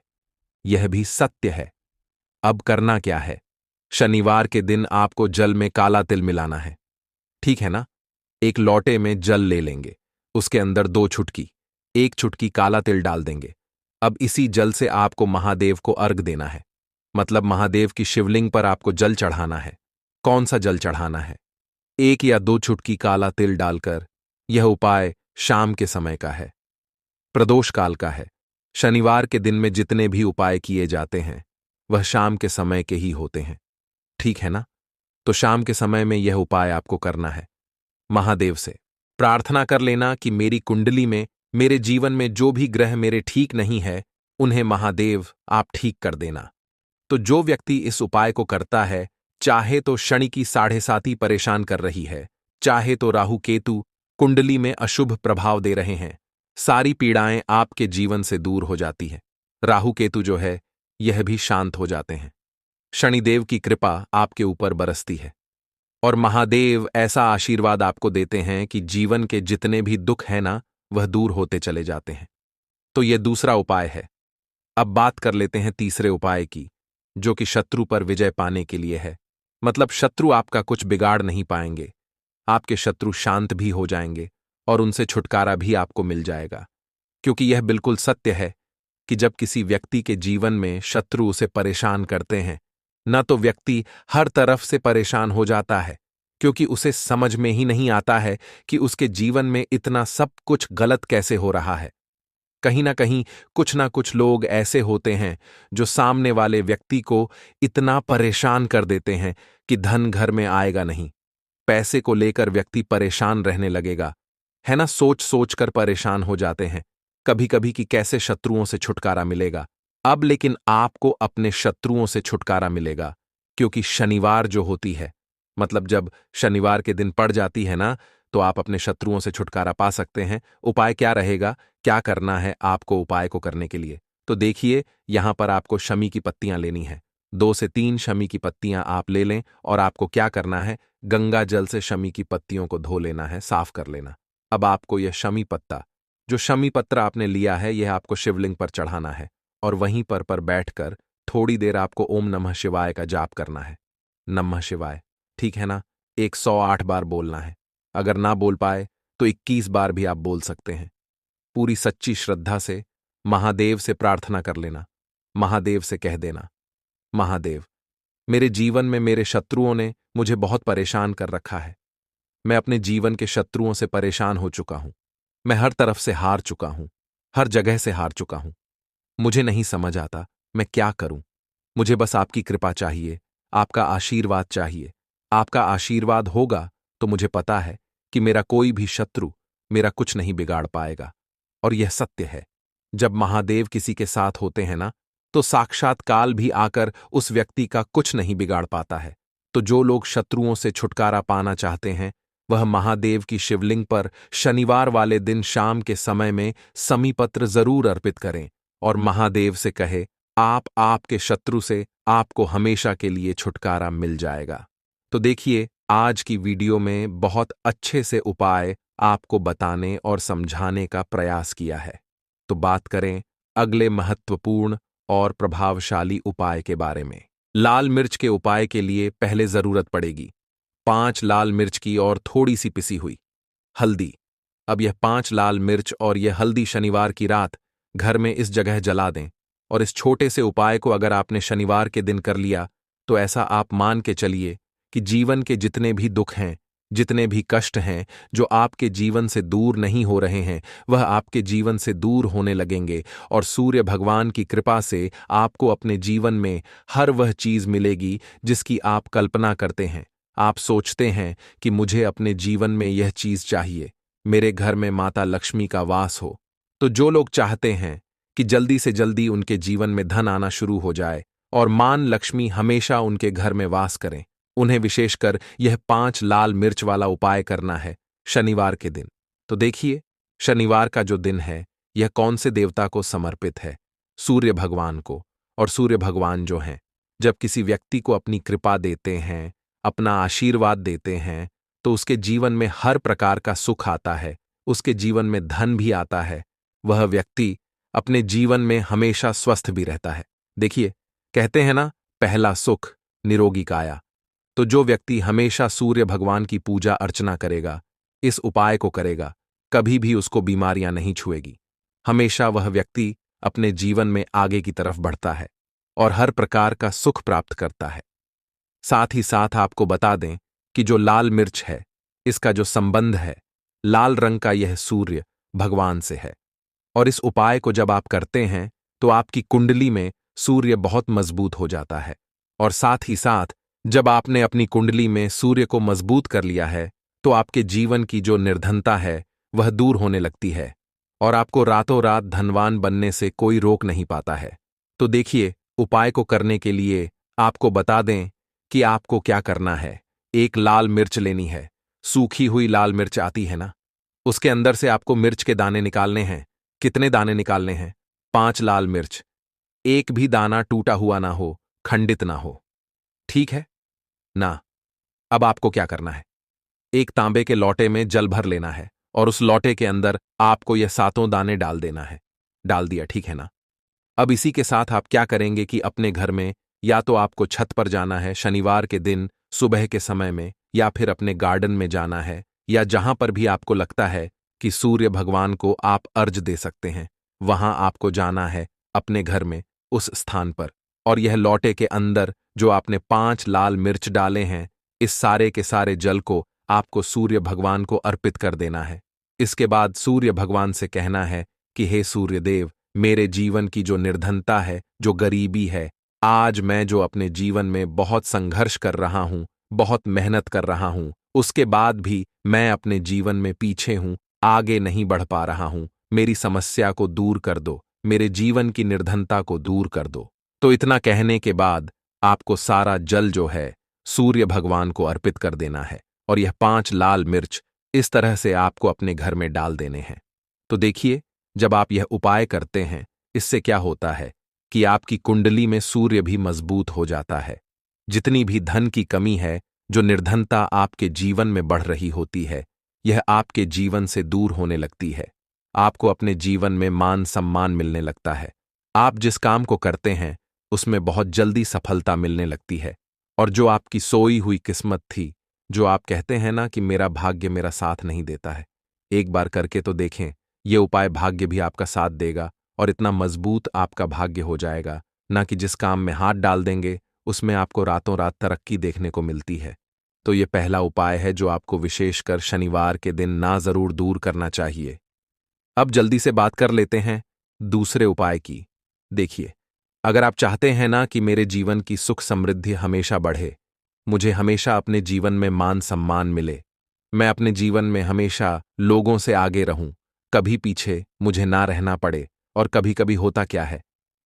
यह भी सत्य है। अब करना क्या है, शनिवार के दिन आपको जल में काला तिल मिलाना है, ठीक है ना। एक लोटे में जल ले लेंगे, उसके अंदर 2 चुटकी, 1 चुटकी काला तिल डाल देंगे। अब इसी जल से आपको महादेव को अर्घ देना है, मतलब महादेव की शिवलिंग पर आपको जल चढ़ाना है। कौन सा जल चढ़ाना है, 1 या 2 चुटकी काला तिल डालकर। यह उपाय शाम के समय का है, प्रदोष काल का है। शनिवार के दिन में जितने भी उपाय किए जाते हैं वह शाम के समय के ही होते हैं, ठीक है ना? तो शाम के समय में यह उपाय आपको करना है। महादेव से प्रार्थना कर लेना कि मेरी कुंडली में, मेरे जीवन में जो भी ग्रह मेरे ठीक नहीं है उन्हें महादेव आप ठीक कर देना। तो जो व्यक्ति इस उपाय को करता है, चाहे तो शनि की 7.5 परेशान कर रही है, चाहे तो राहु केतु कुंडली में अशुभ प्रभाव दे रहे हैं, सारी पीड़ाएं आपके जीवन से दूर हो जाती है। राहु केतु जो है यह भी शांत हो जाते हैं। शनिदेव की कृपा आपके ऊपर बरसती है और महादेव ऐसा आशीर्वाद आपको देते हैं कि जीवन के जितने भी दुख हैं ना, वह दूर होते चले जाते हैं। तो यह दूसरा उपाय है। अब बात कर लेते हैं तीसरे उपाय की, जो कि शत्रु पर विजय पाने के लिए है। मतलब शत्रु आपका कुछ बिगाड़ नहीं पाएंगे, आपके शत्रु शांत भी हो जाएंगे और उनसे छुटकारा भी आपको मिल जाएगा। क्योंकि यह बिल्कुल सत्य है कि जब किसी व्यक्ति के जीवन में शत्रु उसे परेशान करते हैं, न तो व्यक्ति हर तरफ से परेशान हो जाता है, क्योंकि उसे समझ में ही नहीं आता है कि उसके जीवन में इतना सब कुछ गलत कैसे हो रहा है। कहीं ना कहीं कुछ ना कुछ लोग ऐसे होते हैं जो सामने वाले व्यक्ति को इतना परेशान कर देते हैं कि धन घर में आएगा नहीं, पैसे को लेकर व्यक्ति परेशान रहने लगेगा, है ना? सोच सोच कर परेशान हो जाते हैं कभी कभी कि कैसे शत्रुओं से छुटकारा मिलेगा। अब लेकिन आपको अपने शत्रुओं से छुटकारा मिलेगा, क्योंकि शनिवार जो होती है, मतलब जब शनिवार के दिन पड़ जाती है ना, तो आप अपने शत्रुओं से छुटकारा पा सकते हैं। उपाय क्या रहेगा, क्या करना है आपको उपाय को करने के लिए? तो देखिए, यहां पर आपको शमी की पत्तियां लेनी है। 2 से 3 शमी की पत्तियां आप ले लें और आपको क्या करना है, गंगा जल से शमी की पत्तियों को धो लेना है, साफ कर लेना। अब आपको यह शमी पत्ता, जो शमी पत्र आपने लिया है, यह आपको शिवलिंग पर चढ़ाना है और वहीं पर बैठकर थोड़ी देर आपको ओम नमः शिवाय का जाप करना है। नमः शिवाय, ठीक है ना? 108 बार बोलना है। अगर ना बोल पाए तो 21 बार भी आप बोल सकते हैं। पूरी सच्ची श्रद्धा से महादेव से प्रार्थना कर लेना। महादेव से कह देना, महादेव, मेरे जीवन में मेरे शत्रुओं ने मुझे बहुत परेशान कर रखा है। मैं अपने जीवन के शत्रुओं से परेशान हो चुका हूं। मैं हर तरफ से हार चुका हूं, हर जगह से हार चुका हूं। मुझे नहीं समझ आता मैं क्या करूं। मुझे बस आपकी कृपा चाहिए, आपका आशीर्वाद चाहिए। आपका आशीर्वाद होगा तो मुझे पता है कि मेरा कोई भी शत्रु मेरा कुछ नहीं बिगाड़ पाएगा। और यह सत्य है, जब महादेव किसी के साथ होते हैं ना, तो साक्षात काल भी आकर उस व्यक्ति का कुछ नहीं बिगाड़ पाता है। तो जो लोग शत्रुओं से छुटकारा पाना चाहते हैं, वह महादेव की शिवलिंग पर शनिवार वाले दिन शाम के समय में समीपत्र जरूर अर्पित करें और महादेव से कहे, आप आपके शत्रु से आपको हमेशा के लिए छुटकारा मिल जाएगा। तो देखिए, आज की वीडियो में बहुत अच्छे से उपाय आपको बताने और समझाने का प्रयास किया है। तो बात करें अगले महत्वपूर्ण और प्रभावशाली उपाय के बारे में। लाल मिर्च के उपाय के लिए पहले जरूरत पड़ेगी 5 लाल मिर्च की और थोड़ी सी पिसी हुई हल्दी। अब यह 5 लाल मिर्च और यह हल्दी शनिवार की रात घर में इस जगह जला दें। और इस छोटे से उपाय को अगर आपने शनिवार के दिन कर लिया, तो ऐसा आप मान के चलिए कि जीवन के जितने भी दुख हैं, जितने भी कष्ट हैं जो आपके जीवन से दूर नहीं हो रहे हैं, वह आपके जीवन से दूर होने लगेंगे और सूर्य भगवान की कृपा से आपको अपने जीवन में हर वह चीज मिलेगी जिसकी आप कल्पना करते हैं। आप सोचते हैं कि मुझे अपने जीवन में यह चीज चाहिए, मेरे घर में माता लक्ष्मी का वास हो। तो जो लोग चाहते हैं कि जल्दी से जल्दी उनके जीवन में धन आना शुरू हो जाए और मान लक्ष्मी हमेशा उनके घर में वास करें, उन्हें विशेषकर यह 5 लाल मिर्च वाला उपाय करना है शनिवार के दिन। तो देखिए, शनिवार का जो दिन है यह कौन से देवता को समर्पित है? सूर्य भगवान को। और सूर्य भगवान जो हैं, जब किसी व्यक्ति को अपनी कृपा देते हैं, अपना आशीर्वाद देते हैं, तो उसके जीवन में हर प्रकार का सुख आता है, उसके जीवन में धन भी आता है। वह व्यक्ति अपने जीवन में हमेशा स्वस्थ भी रहता है। देखिए, कहते हैं ना, पहला सुख निरोगी काया। तो जो व्यक्ति हमेशा सूर्य भगवान की पूजा अर्चना करेगा, इस उपाय को करेगा, कभी भी उसको बीमारियां नहीं छुएगी। हमेशा वह व्यक्ति अपने जीवन में आगे की तरफ बढ़ता है और हर प्रकार का सुख प्राप्त करता है। साथ ही साथ आपको बता दें कि जो लाल मिर्च है, इसका जो संबंध है, लाल रंग का यह सूर्य भगवान से है। और इस उपाय को जब आप करते हैं तो आपकी कुंडली में सूर्य बहुत मजबूत हो जाता है। और साथ ही साथ जब आपने अपनी कुंडली में सूर्य को मजबूत कर लिया है तो आपके जीवन की जो निर्धनता है वह दूर होने लगती है और आपको रातों रात धनवान बनने से कोई रोक नहीं पाता है। तो देखिए, उपाय को करने के लिए आपको बता दें कि आपको क्या करना है। एक लाल मिर्च लेनी है, सूखी हुई लाल मिर्च आती है ना, उसके अंदर से आपको मिर्च के दाने निकालने हैं। कितने दाने निकालने हैं? 5 लाल मिर्च। एक भी दाना टूटा हुआ ना हो, खंडित ना हो। ठीक है ना? अब आपको क्या करना है? एक तांबे के लोटे में जल भर लेना है और उस लोटे के अंदर आपको यह 7 दाने डाल देना है। डाल दिया, ठीक है ना? अब इसी के साथ आप क्या करेंगे कि अपने घर में या तो आपको छत पर जाना है शनिवार के दिन सुबह के समय में, या फिर अपने गार्डन में जाना है, या जहां पर भी आपको लगता है कि सूर्य भगवान को आप अर्घ दे सकते हैं, वहां आपको जाना है अपने घर में उस स्थान पर। और यह लोटे के अंदर जो आपने 5 लाल मिर्च डाले हैं, इस सारे के सारे जल को आपको सूर्य भगवान को अर्पित कर देना है। इसके बाद सूर्य भगवान से कहना है कि हे सूर्य देव, मेरे जीवन की जो निर्धनता है, जो गरीबी है, आज मैं जो अपने जीवन में बहुत संघर्ष कर रहा हूं, बहुत मेहनत कर रहा हूं, उसके बाद भी मैं अपने जीवन में पीछे हूं, आगे नहीं बढ़ पा रहा हूं। मेरी समस्या को दूर कर दो, मेरे जीवन की निर्धनता को दूर कर दो। तो इतना कहने के बाद आपको सारा जल जो है सूर्य भगवान को अर्पित कर देना है और यह 5 लाल मिर्च इस तरह से आपको अपने घर में डाल देने हैं। तो देखिए, जब आप यह उपाय करते हैं, इससे क्या होता है कि आपकी कुंडली में सूर्य भी मजबूत हो जाता है। जितनी भी धन की कमी है, जो निर्धनता आपके जीवन में बढ़ रही होती है, यह आपके जीवन से दूर होने लगती है। आपको अपने जीवन में मान सम्मान मिलने लगता है। आप जिस काम को करते हैं उसमें बहुत जल्दी सफलता मिलने लगती है। और जो आपकी सोई हुई किस्मत थी, जो आप कहते हैं ना कि मेरा भाग्य मेरा साथ नहीं देता है, एक बार करके तो देखें, ये उपाय भाग्य भी आपका साथ देगा और इतना मजबूत आपका भाग्य हो जाएगा ना कि जिस काम में हाथ डाल देंगे उसमें आपको रातों रात तरक्की देखने को मिलती है। तो ये पहला उपाय है जो आपको विशेषकर शनिवार के दिन ना जरूर दूर करना चाहिए। अब जल्दी से बात कर लेते हैं दूसरे उपाय की। देखिए, अगर आप चाहते हैं ना कि मेरे जीवन की सुख समृद्धि हमेशा बढ़े, मुझे हमेशा अपने जीवन में मान सम्मान मिले, मैं अपने जीवन में हमेशा लोगों से आगे रहूं, कभी पीछे मुझे ना रहना पड़े। और कभी कभी होता क्या है,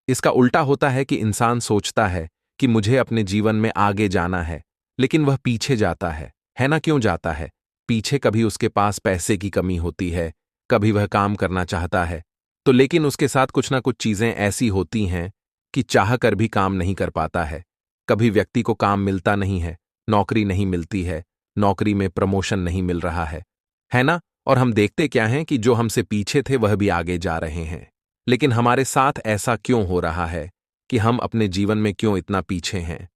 इसका उल्टा होता है कि इंसान सोचता है कि मुझे अपने जीवन में आगे जाना है, लेकिन वह पीछे जाता है ना? क्यों जाता है पीछे? कभी उसके पास पैसे की कमी होती है, कभी वह काम करना चाहता है तो, लेकिन उसके साथ कुछ ना कुछ चीजें ऐसी होती हैं कि चाह कर भी काम नहीं कर पाता है। कभी व्यक्ति को काम मिलता नहीं है, नौकरी नहीं मिलती है, नौकरी में प्रमोशन नहीं मिल रहा है ना? और हम देखते क्या हैं कि जो हमसे पीछे थे वह भी आगे जा रहे हैं। लेकिन हमारे साथ ऐसा क्यों हो रहा है कि हम अपने जीवन में क्यों इतना पीछे हैं?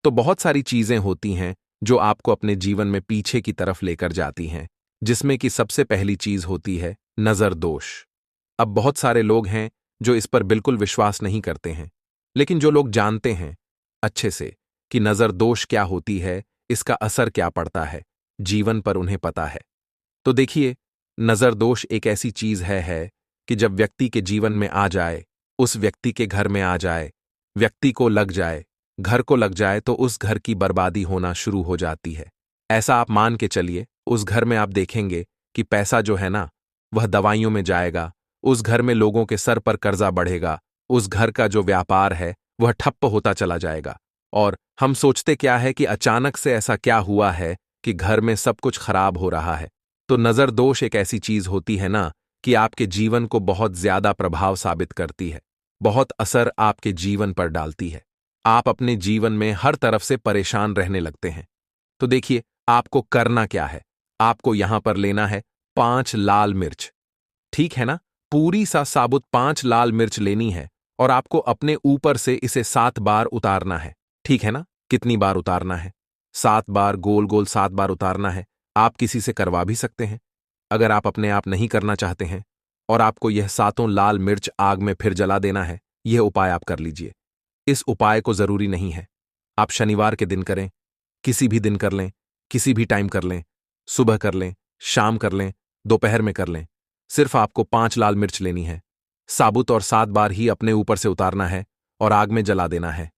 तो बहुत सारी चीजें होती हैं जो आपको अपने जीवन में पीछे की तरफ लेकर जाती हैं, जिसमें कि सबसे पहली चीज होती है नजर दोष। अब बहुत सारे लोग हैं जो इस पर बिल्कुल विश्वास नहीं करते हैं, लेकिन जो लोग जानते हैं अच्छे से कि नजर दोष क्या होती है, इसका असर क्या पड़ता है जीवन पर, उन्हें पता है। तो देखिए, नजर दोष एक ऐसी चीज है कि जब व्यक्ति के जीवन में आ जाए, उस व्यक्ति के घर में आ जाए, व्यक्ति को लग जाए, घर को लग जाए, तो उस घर की बर्बादी होना शुरू हो जाती है। ऐसा आप मान के चलिए, उस घर में आप देखेंगे कि पैसा जो है ना वह दवाइयों में जाएगा, उस घर में लोगों के सर पर कर्जा बढ़ेगा, उस घर का जो व्यापार है वह ठप्प होता चला जाएगा। और हम सोचते क्या है कि अचानक से ऐसा क्या हुआ है कि घर में सब कुछ खराब हो रहा है। तो नजर दोष एक ऐसी चीज होती है ना कि आपके जीवन को बहुत ज्यादा प्रभाव साबित करती है, बहुत असर आपके जीवन पर डालती है। आप अपने जीवन में हर तरफ से परेशान रहने लगते हैं। तो देखिए, आपको करना क्या है, आपको यहां पर लेना है 5 लाल मिर्च, ठीक है ना? पूरी सा साबुत 5 लाल मिर्च लेनी है और आपको अपने ऊपर से इसे 7 बार उतारना है, ठीक है ना? कितनी बार उतारना है? 7 बार, गोल गोल 7 बार उतारना है। आप किसी से करवा भी सकते हैं अगर आप अपने आप नहीं करना चाहते हैं। और आपको यह 7 लाल मिर्च आग में फिर जला देना है। यह उपाय आप कर लीजिए। इस उपाय को जरूरी नहीं है आप शनिवार के दिन करें, किसी भी दिन कर लें, किसी भी टाइम कर लें, सुबह कर लें, शाम कर लें, दोपहर में कर लें। सिर्फ आपको 5 लाल मिर्च लेनी है, साबुत, और 7 बार ही अपने ऊपर से उतारना है और आग में जला देना है।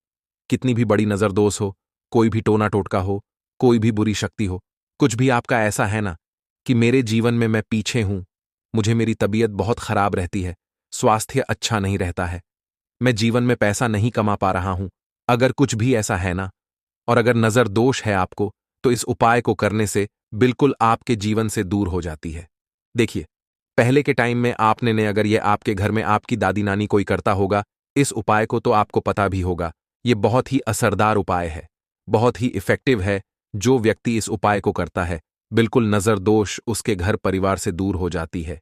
कितनी भी बड़ी नजरदोष हो, कोई भी टोना टोटका हो, कोई भी बुरी शक्ति हो, कुछ भी आपका ऐसा है ना कि मेरे जीवन में मैं पीछे हूं, मुझे मेरी तबीयत बहुत खराब रहती है, स्वास्थ्य अच्छा नहीं रहता है, मैं जीवन में पैसा नहीं कमा पा रहा हूं, अगर कुछ भी ऐसा है ना, और अगर नजर दोष है आपको, तो इस उपाय को करने से बिल्कुल आपके जीवन से दूर हो जाती है। देखिए, पहले के टाइम में आपने ने अगर ये आपके घर में आपकी दादी नानी कोई करता होगा इस उपाय को, तो आपको पता भी होगा ये बहुत ही असरदार उपाय है, बहुत ही इफेक्टिव है। जो व्यक्ति इस उपाय को करता है, बिल्कुल नजर दोष उसके घर परिवार से दूर हो जाती है।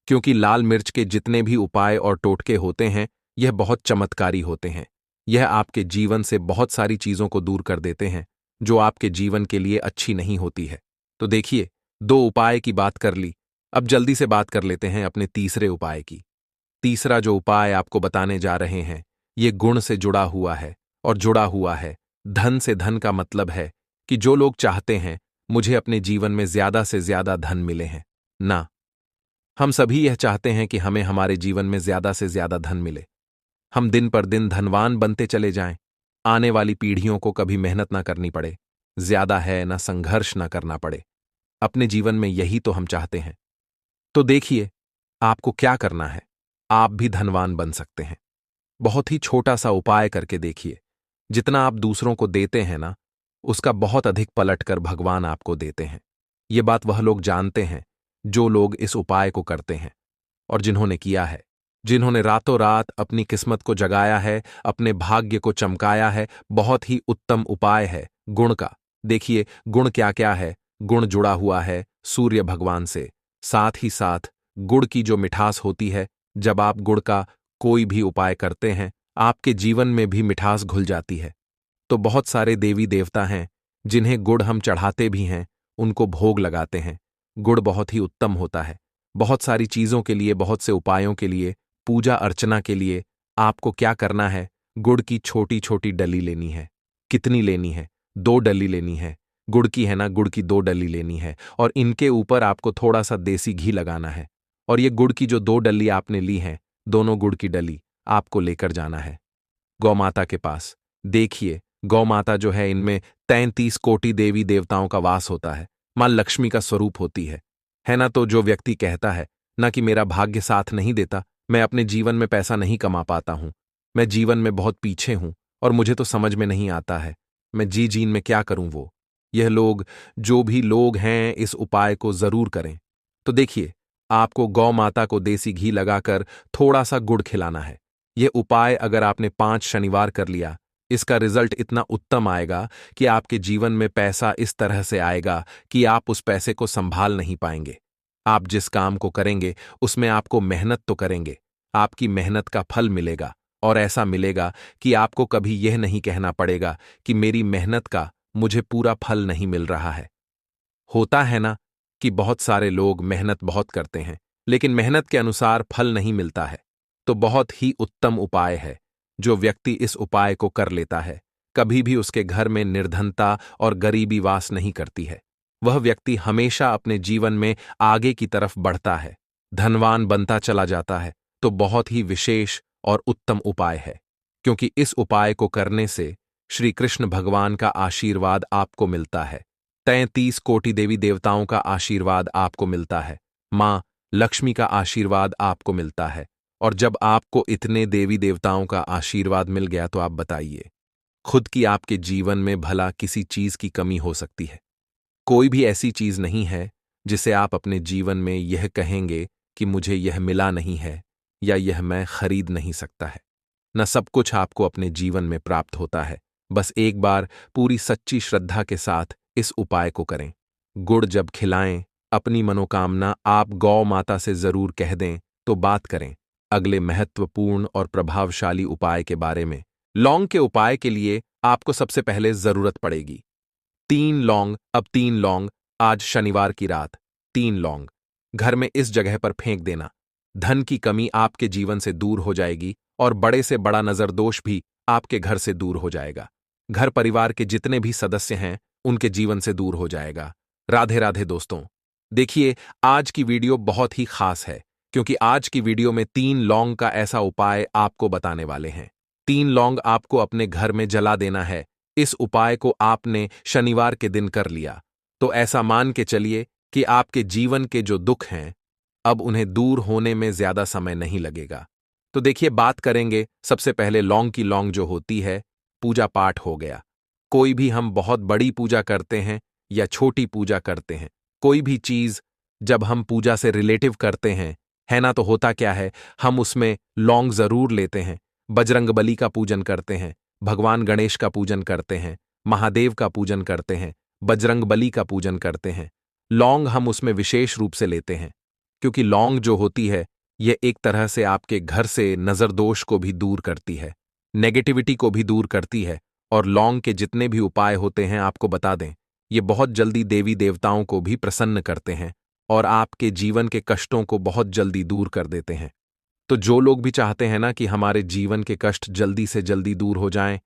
क्योंकि लाल मिर्च के जितने भी उपाय और टोटके होते हैं, यह बहुत चमत्कारी होते हैं। यह आपके जीवन से बहुत सारी चीजों को दूर कर देते हैं जो आपके जीवन के लिए अच्छी नहीं होती है। तो देखिए, 2 उपाय की बात कर ली, अब जल्दी से बात कर लेते हैं अपने तीसरे उपाय की। तीसरा जो उपाय आपको बताने जा रहे हैं, ये गुण से जुड़ा हुआ है, और जुड़ा हुआ है धन से। धन का मतलब है कि जो लोग चाहते हैं मुझे अपने जीवन में ज्यादा से ज्यादा धन मिले हैं ना, हम सभी यह चाहते हैं कि हमें हमारे जीवन में ज्यादा से ज्यादा धन मिले, हम दिन पर दिन धनवान बनते चले जाएं, आने वाली पीढ़ियों को कभी मेहनत ना करनी पड़े, ज्यादा है ना संघर्ष ना करना पड़े। अपने जीवन में यही तो हम चाहते हैं। तो देखिए, आपको क्या करना है, आप भी धनवान बन सकते हैं। बहुत ही छोटा सा उपाय करके देखिए। जितना आप दूसरों को देते हैं ना, उसका बहुत अधिक पलटकर भगवान आपको देते हैं। ये बात वह लोग जानते हैं जो लोग इस उपाय को करते हैं और जिन्होंने किया है, जिन्होंने रातों रात अपनी किस्मत को जगाया है, अपने भाग्य को चमकाया है। बहुत ही उत्तम उपाय है गुण का। देखिए, गुण क्या क्या है। गुण जुड़ा हुआ है सूर्य भगवान से, साथ ही साथ गुड़ की जो मिठास होती है, जब आप गुड़ का कोई भी उपाय करते हैं, आपके जीवन में भी मिठास घुल जाती है। तो बहुत सारे देवी देवता हैं जिन्हें गुड़ हम चढ़ाते भी हैं, उनको भोग लगाते हैं। गुड़ बहुत ही उत्तम होता है बहुत सारी चीजों के लिए, बहुत से उपायों के लिए, पूजा अर्चना के लिए। आपको क्या करना है, गुड़ की छोटी छोटी डली लेनी है। कितनी लेनी है? 2 डली लेनी है। गुड़ की है ना, गुड़ की 2 डली लेनी है, और इनके ऊपर आपको थोड़ा सा देसी घी लगाना है। और ये गुड़ की जो 2 डली आपने ली हैं, दोनों गुड़ की डली आपको लेकर जाना है गौ माता के पास। देखिए, गौ माता जो है, इनमें 33 कोटि देवी देवताओं का वास होता है, मां लक्ष्मी का स्वरूप होती है ना। तो जो व्यक्ति कहता है ना कि मेरा भाग्य साथ नहीं देता, मैं अपने जीवन में पैसा नहीं कमा पाता हूं, मैं जीवन में बहुत पीछे हूं और मुझे तो समझ में नहीं आता है, मैं जीन में क्या करूं, वो यह लोग, जो भी लोग हैं, इस उपाय को जरूर करें। तो देखिए, आपको गौ माता को देसी घी लगाकर थोड़ा सा गुड़ खिलाना है। यह उपाय अगर आपने 5 शनिवार कर लिया, इसका रिजल्ट इतना उत्तम आएगा कि आपके जीवन में पैसा इस तरह से आएगा कि आप उस पैसे को संभाल नहीं पाएंगे। आप जिस काम को करेंगे उसमें आपको मेहनत तो करेंगे, आपकी मेहनत का फल मिलेगा, और ऐसा मिलेगा कि आपको कभी यह नहीं कहना पड़ेगा कि मेरी मेहनत का मुझे पूरा फल नहीं मिल रहा है। होता है ना कि बहुत सारे लोग मेहनत बहुत करते हैं लेकिन मेहनत के अनुसार फल नहीं मिलता है। तो बहुत ही उत्तम उपाय है। जो व्यक्ति इस उपाय को कर लेता है, कभी भी उसके घर में निर्धनता और गरीबी वास नहीं करती है। वह व्यक्ति हमेशा अपने जीवन में आगे की तरफ बढ़ता है, धनवान बनता चला जाता है। तो बहुत ही विशेष और उत्तम उपाय है, क्योंकि इस उपाय को करने से श्री कृष्ण भगवान का आशीर्वाद आपको मिलता है, 33 कोटि देवी देवताओं का आशीर्वाद आपको मिलता है, मां लक्ष्मी का आशीर्वाद आपको मिलता है। और जब आपको इतने देवी देवताओं का आशीर्वाद मिल गया, तो आप बताइए, खुद की आपके जीवन में भला किसी चीज की कमी हो सकती है? कोई भी ऐसी चीज नहीं है जिसे आप अपने जीवन में यह कहेंगे कि मुझे यह मिला नहीं है या यह मैं खरीद नहीं सकता है। न सब कुछ आपको अपने जीवन में प्राप्त होता है। बस एक बार पूरी सच्ची श्रद्धा के साथ इस उपाय को करें। गुड़ जब खिलाएं, अपनी मनोकामना आप गौ माता से जरूर कह दें। तो बात करें अगले महत्वपूर्ण और प्रभावशाली उपाय के बारे में। लौंग के उपाय के लिए आपको सबसे पहले जरूरत पड़ेगी 3 लौंग। अब 3 लौंग, आज शनिवार की रात 3 लौंग घर में इस जगह पर फेंक देना। धन की कमी आपके जीवन से दूर हो जाएगी और बड़े से बड़ा नजरदोष भी आपके घर से दूर हो जाएगा। घर परिवार के जितने भी सदस्य हैं उनके जीवन से दूर हो जाएगा। राधे राधे दोस्तों। देखिए, आज की वीडियो बहुत ही खास है, क्योंकि आज की वीडियो में 3 लौंग का ऐसा उपाय आपको बताने वाले हैं। 3 लौंग आपको अपने घर में जला देना है। इस उपाय को आपने शनिवार के दिन कर लिया तो ऐसा मान के चलिए कि आपके जीवन के जो दुख हैं, अब उन्हें दूर होने में ज्यादा समय नहीं लगेगा। तो देखिए, बात करेंगे सबसे पहले लौंग की। लौंग जो होती है, पूजा पाठ हो गया। कोई भी हम बहुत बड़ी पूजा करते हैं या छोटी पूजा करते हैं, कोई भी चीज जब हम पूजा से रिलेटिव करते हैं, है ना, तो होता क्या है, हम उसमें लौंग जरूर लेते हैं। बजरंगबली का पूजन करते हैं, भगवान गणेश का पूजन करते हैं, महादेव का पूजन करते हैं, बजरंगबली का पूजन करते हैं। लौंग हम उसमें विशेष रूप से लेते हैं, क्योंकि लौंग जो होती है, यह एक तरह से आपके घर से नजरदोष को भी दूर करती है, नेगेटिविटी को भी दूर करती है। और लौंग के जितने भी उपाय होते हैं, आपको बता दें, ये बहुत जल्दी देवी देवताओं को भी प्रसन्न करते हैं और आपके जीवन के कष्टों को बहुत जल्दी दूर कर देते हैं। तो जो लोग भी चाहते हैं ना कि हमारे जीवन के कष्ट जल्दी से जल्दी दूर हो जाएं,